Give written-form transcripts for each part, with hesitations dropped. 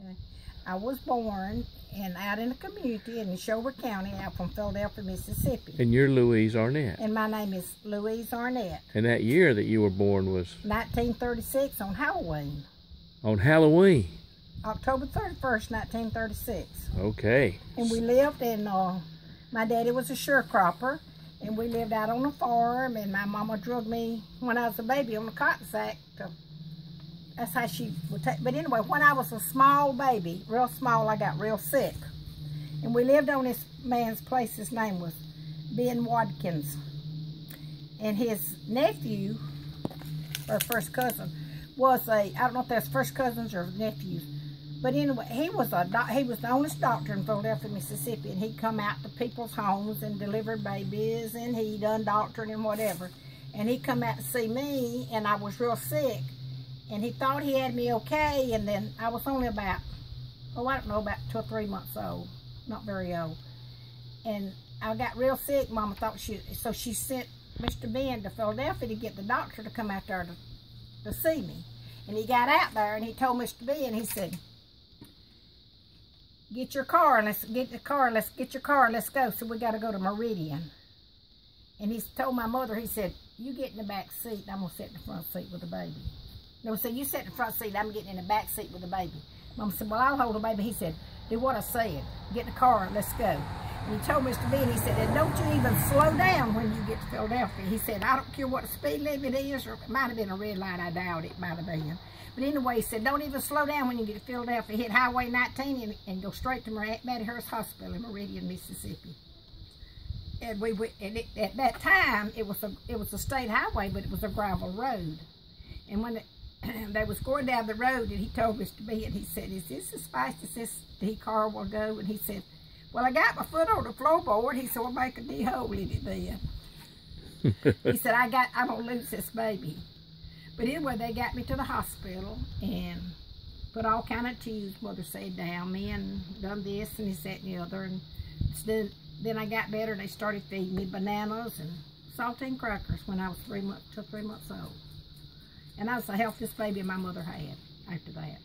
Okay. I was born out in the community in Neshoba County, out from Philadelphia, Mississippi. And you're Louise Arnette. And my name is Louise Arnette. And that year that you were born was? 1936 on Halloween. On Halloween? October 31st, 1936. Okay. And we lived in, my daddy was a sharecropper, and we lived out on a farm, and my mama drugged me when I was a baby on a cotton sack. That's how she would take. But anyway, when I was a small baby, real small, I got real sick. And we lived on this man's place. His name was Ben Watkins. And his nephew, or first cousin, was I don't know if that's first cousins or nephews. But anyway, he was the oldest doctor in Philadelphia, Mississippi, and he'd come out to people's homes and delivered babies, and he done doctoring and whatever. And he come out to see me, and I was real sick. And he thought he had me okay, and then I was only about, I don't know, about 2 or 3 months old, not very old. And I got real sick. Mama thought so she sent Mr. Ben to Philadelphia to get the doctor to come out there to see me. And he got out there, and he told Mr. Ben, he said, get your car, let's get your car, let's go. So we got to go to Meridian. And he told my mother, he said, you get in the back seat, I'm going to sit in the front seat with the baby. No, so you sit in the front seat, I'm getting in the back seat with the baby. Mama said, well, I'll hold the baby. He said, do what I said. Get in the car, let's go. And he told Mr. Ben, he said, and don't you even slow down when you get to Philadelphia. He said, I don't care what the speed limit is, or it might have been a red light, I doubt it might have been. But anyway, he said, don't even slow down when you get to Philadelphia. Hit Highway 19 and go straight to Mattie Hurst Hospital in Meridian, Mississippi. And we went, and at that time, it was a state highway, but it was a gravel road. And when they was going down the road, and he told Mr. Ben, he said, is this as fast as this car will go? And he said, well, I got my foot on the floorboard. He said, well, make a D hole in it then. He said, I'm going to lose this baby. But anyway, they got me to the hospital and put all kind of tubes. Mother said down me and done this and this, that, and the other. And then I got better, and they started feeding me bananas and saltine crackers when I was 3 months old. And I was the healthiest baby my mother had after that.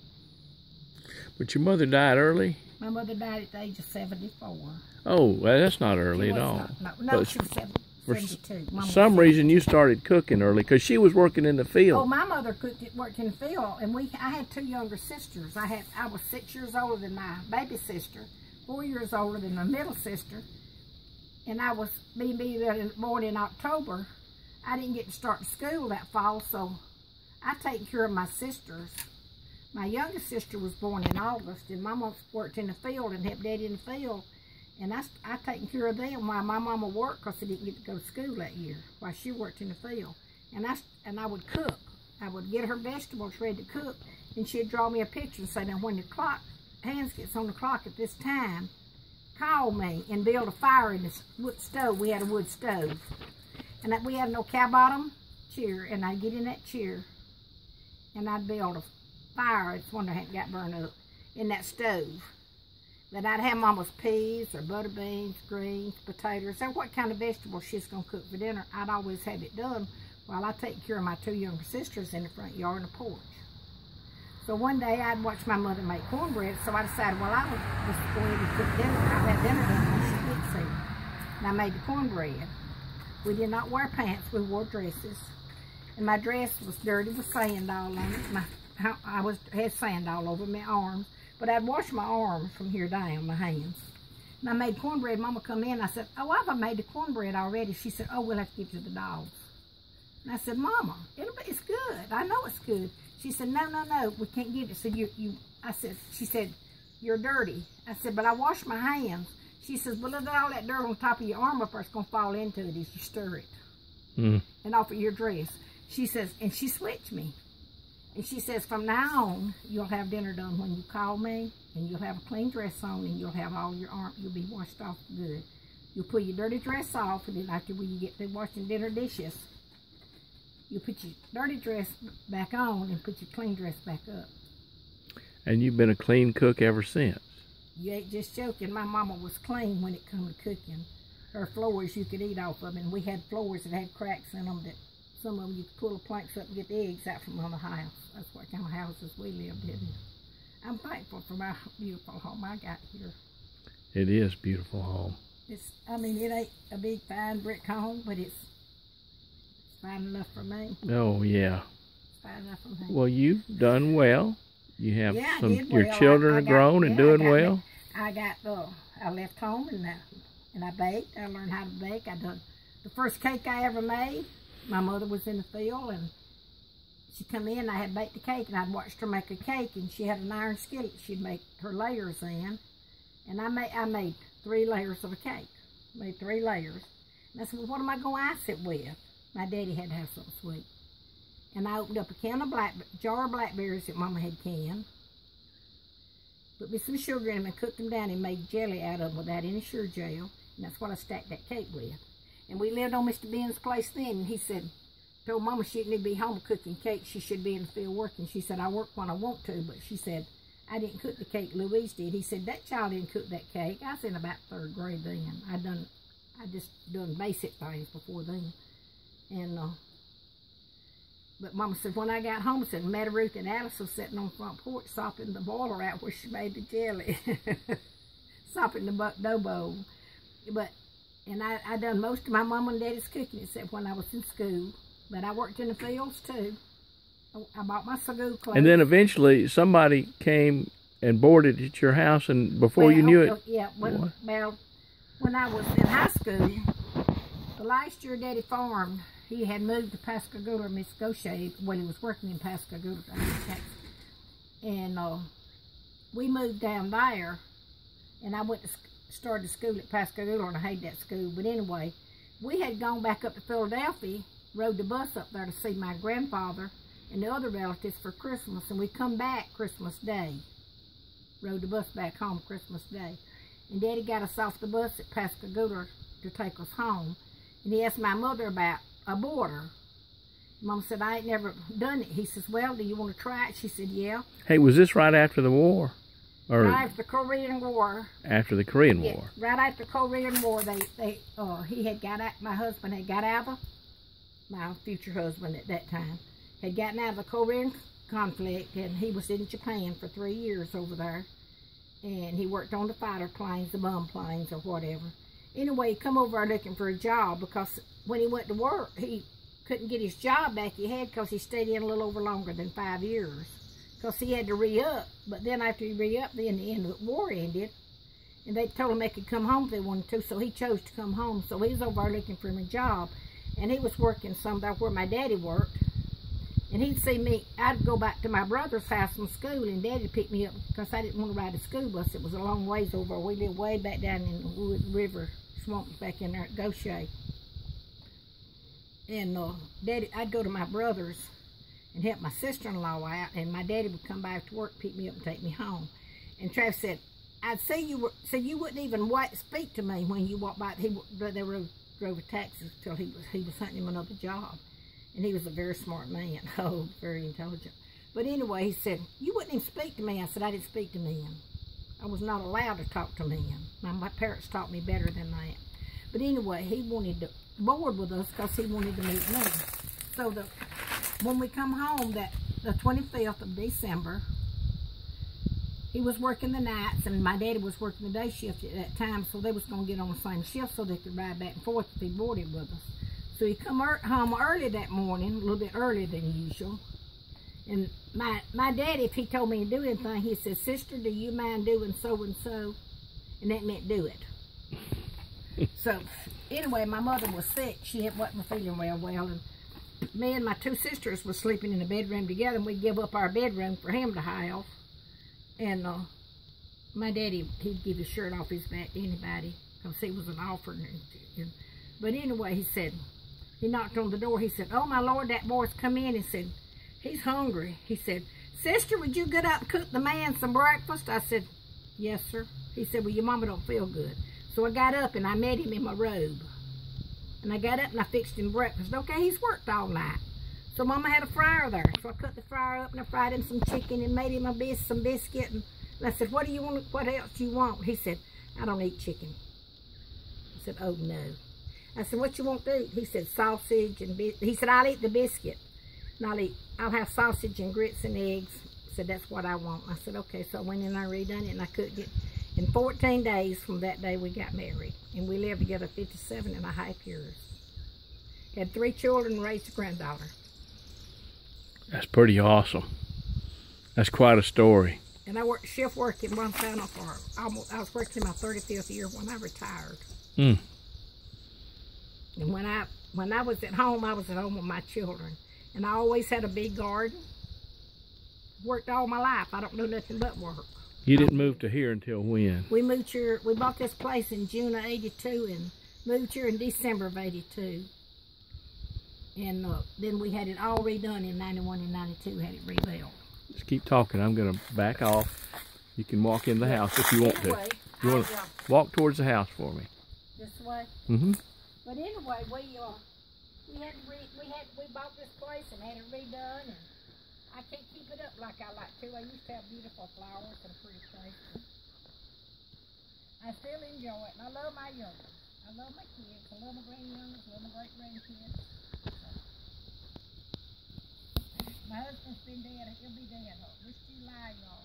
But your mother died early? My mother died at the age of 74. Oh, well, that's not early at all. No, she was 72. For some reason, you started cooking early because she was working in the field. Oh, my mother worked in the field, and I had 2 younger sisters. I was 6 years older than my baby sister, 4 years older than my middle sister, and I was being born in October. I didn't get to start school that fall, so I take care of my sisters. My youngest sister was born in August, and Mama worked in the field and helped Daddy in the field. And I taken care of them while my mama worked, because I didn't get to go to school that year while she worked in the field. And I would cook. I would get her vegetables ready to cook, and she'd draw me a picture and say, now when the hands gets on the clock at this time, call me and build a fire in the wood stove. We had a wood stove. And we had no cow bottom chair, and I'd get in that chair and I'd build a fire. It's when I hadn't got burned up in that stove. But I'd have Mama's peas or butter beans, greens, potatoes, and what kind of vegetables she's going to cook for dinner. I'd always have it done while I take care of my 2 younger sisters in the front yard and the porch. So one day I'd watch my mother make cornbread, so I decided, well, I would just go in and cook dinner. I'd have dinner done when she gets here. And I made the cornbread. We did not wear pants, we wore dresses. And my dress was dirty with sand all on it. I had sand all over my arms. But I'd wash my arms from here down, my hands. And I made cornbread. Mama come in. I said, oh, I've made the cornbread already. She said, oh, we'll have to give it to the dogs. And I said, Mama, it's good. I know it's good. She said, no, we can't give it. So she said, you're dirty. I said, but I washed my hands. She says, well, look at all that dirt on top of your arm up there. It's going to fall into it as you stir it. And off of your dress. She says, and she switched me. And she says, from now on, you'll have dinner done when you call me, and you'll have a clean dress on, and you'll have all your arm, you'll be washed off good. You'll put your dirty dress off, and then after you get through washing dinner dishes, you'll put your dirty dress back on and put your clean dress back up. And you've been a clean cook ever since? You ain't just joking. My mama was clean when it come to cooking. Her floors, you could eat off of them, and we had floors that had cracks in them that some of them you could pull the planks up and get the eggs out from on the house. That's what kind of houses we lived in. I'm thankful for my beautiful home I got here. It is a beautiful home. I mean, it ain't a big, fine brick home, but it's fine enough for me. Oh, yeah. It's fine enough for me. Well, you've done well. You have your well. children are grown and doing well. I left home and I baked. I learned how to bake. I done the first cake I ever made. My mother was in the field and she come in. I had baked the cake and I'd watched her make a cake, and she had an iron skillet she'd make her layers in, and I made 3 layers of a cake. Made 3 layers. And I said, well, what am I going to ice it with? My daddy had to have something sweet. And I opened up a jar of blackberries that Mama had canned, put me some sugar in them and cooked them down and made jelly out of them without any sugar gel. And that's what I stacked that cake with. And we lived on Mr. Ben's place then, and he said, told Mama she didn't need to be home cooking cake. She should be in the field working. She said, I work when I want to, but she said, I didn't cook the cake, Louise did. He said, that child didn't cook that cake. I was in about 3rd grade then. I just done basic things before then. And, but Mama said, when I got home, said, Meta Ruth and Alice was sitting on the front porch sopping the boiler out where she made the jelly. Sopping the dough bowl. And I done most of my mom and daddy's cooking except when I was in school. But I worked in the fields too. I bought my school clothes. And then eventually somebody came and boarded at your house, and before you knew it. Yeah, when I was in high school, the last year Daddy farmed, he had moved to Pascagoula, Miss Gaucher, when he was working in Pascagoula, Texas. And we moved down there, and I started school at Pascagoula, and I hated that school. But anyway, we had gone back up to Philadelphia, rode the bus up there to see my grandfather and the other relatives for Christmas, and we come back Christmas Day. Rode the bus back home Christmas Day. And Daddy got us off the bus at Pascagoula to take us home. And he asked my mother about a boarder. Mom said, I ain't never done it. He says, well, do you want to try it? She said, yeah. Hey, was this right after the war? Or right after the Korean War. After the Korean War. Right after the Korean War, my husband had got out of, my future husband at that time, had gotten out of the Korean conflict, and he was in Japan for 3 years over there. And he worked on the fighter planes, the bomb planes, or whatever. Anyway, he come over there looking for a job, because when he went to work, he couldn't get his job back he had, because he stayed in a little over longer than 5 years. Because he had to re-up. But then after he re-upped, then the end of the war ended. And they told him they could come home if they wanted to, so he chose to come home. So he was over there looking for him a job. And he was working somewhere where my daddy worked. And he'd see me, I'd go back to my brother's house from school, and Daddy'd pick me up because I didn't want to ride a school bus. It was a long ways over. We lived way back down in the Wood River swamp back in there at Gaucher. And I'd go to my brother's and help my sister-in-law out, and my daddy would come by after work, pick me up and take me home. And Travis said, I'd see you, so you wouldn't even speak to me when you walked by. They drove a taxi till he was hunting him another job. And he was a very smart man, very intelligent. But anyway, he said, you wouldn't even speak to me. I said, I didn't speak to men. I was not allowed to talk to men. My parents taught me better than that. But anyway, he wanted to board with us because he wanted to meet me. So when we come home, the 25th of December, he was working the nights, and my daddy was working the day shift at that time, so they was going to get on the same shift so they could ride back and forth if he boarded with us. So he come home early that morning, a little bit earlier than usual. And my daddy, if he told me to do anything, he said, sister, do you mind doing so-and-so? And that meant do it. So anyway, my mother was sick. She wasn't feeling real well. And me and my 2 sisters were sleeping in the bedroom together, and we'd give up our bedroom for him to have. And my daddy, he'd give his shirt off his back to anybody because he was an orphan. But anyway, he knocked on the door. He said, oh, my Lord, that boy's come in. He said, he's hungry. He said, sister, would you get up and cook the man some breakfast? I said, yes, sir. He said, well, your mama don't feel good. So I got up and I met him in my robe. And I got up and I fixed him breakfast. Okay, he's worked all night. So Mama had a fryer there. So I cut the fryer up and I fried him some chicken and made him some biscuit. And I said, what else do you want? He said, I don't eat chicken. I said, oh, no. I said, what you want to eat? He said, sausage and biscuit. He said, I'll eat the biscuit. And I'll have sausage and grits and eggs, said, that's what I want. I said, okay. So I went in and I redone it, and I cooked it. In 14 days from that day, we got married. And we lived together 57.5 years. Had 3 children, raised a granddaughter. That's pretty awesome. That's quite a story. And I worked shift work in Montana for almost, I was working my 35th year when I retired. Mm. And when I was at home with my children. And I always had a big garden. Worked all my life. I don't do nothing but work. You didn't move to here until when? We moved here, we bought this place in June of 82 and moved here in December of 82. And then we had it all redone in 91 and 92, had it rebuilt. Just keep talking. I'm going to back off. You can walk in the house if you want to. You want to walk towards the house for me? This way? Mm-hmm. But anyway, we bought this place and had it redone, and I can't keep it up like I like to. I used to have beautiful flowers and a pretty place. I still enjoy it, and I love my youngers. I love my kids. I love my grandyoungers. I love my great-grandkids. My husband's been dead. He'll be dead this July, y'all.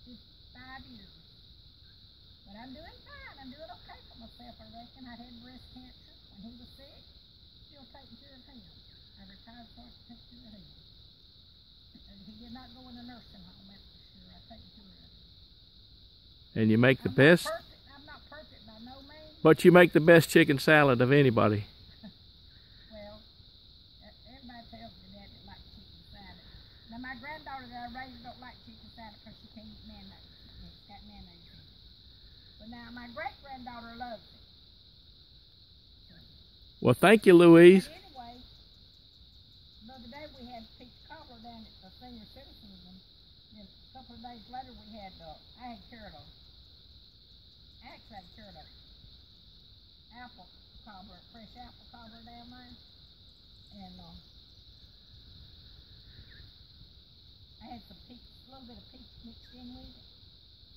5 years. But I'm doing fine. I'm doing okay for myself, I reckon. I had breast cancer when he was sick. Still taking care of him. I retired so I could take care of him. And he did not go in a nursing home, that's for sure. I take care of him. And you make the best? I'm not perfect by no means. But you make the best chicken salad of anybody. Well, everybody tells me that they like chicken salad. Now, my granddaughter that I raised don't like chicken salad because she can't eat mayonnaise. It's got mayonnaise in it. But now, my great-granddaughter loves it. Well, thank you, Louise. But anyway, the other day we had peach cobbler down at the senior citizens, and then a couple of days later we had, I had cured a apple cobbler, fresh apple cobbler down there, and I had some peach, a little bit of peach mixed in with it.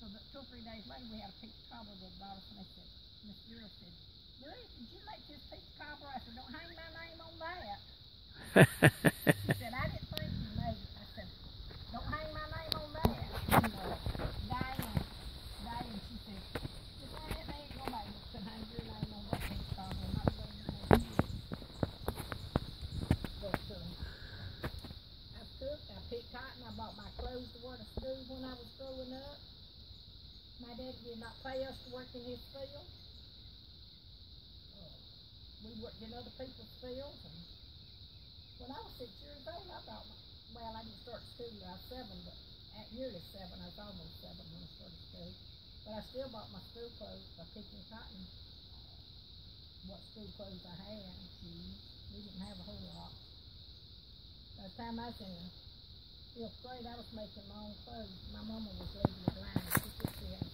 So that 2 or 3 days later we had a peach cobbler that bought us, and they said, Miss Vera said, Louise, did you make this peach cobbler? I said, don't hang my name on that. She said, I didn't think you made it. I said, don't hang my name on that. And Diane, she said, just Arnette, they ain't nobody that could hang your name on that peach cobbler. Not going to do it. But I cooked, I picked cotton, I bought my clothes to wear to school when I was growing up. My dad did not pay us to work in his field. We worked in other people's fields, and when I was 6 years old, I thought, well, I didn't start school till I was 7, but at nearly 7, I was almost 7 when I started school. But I still bought my school clothes by picking cotton. What school clothes I had, shoes. We didn't have a whole lot. By the time I was in the 5th grade, I was making my own clothes. My mama was legally blind. She could see how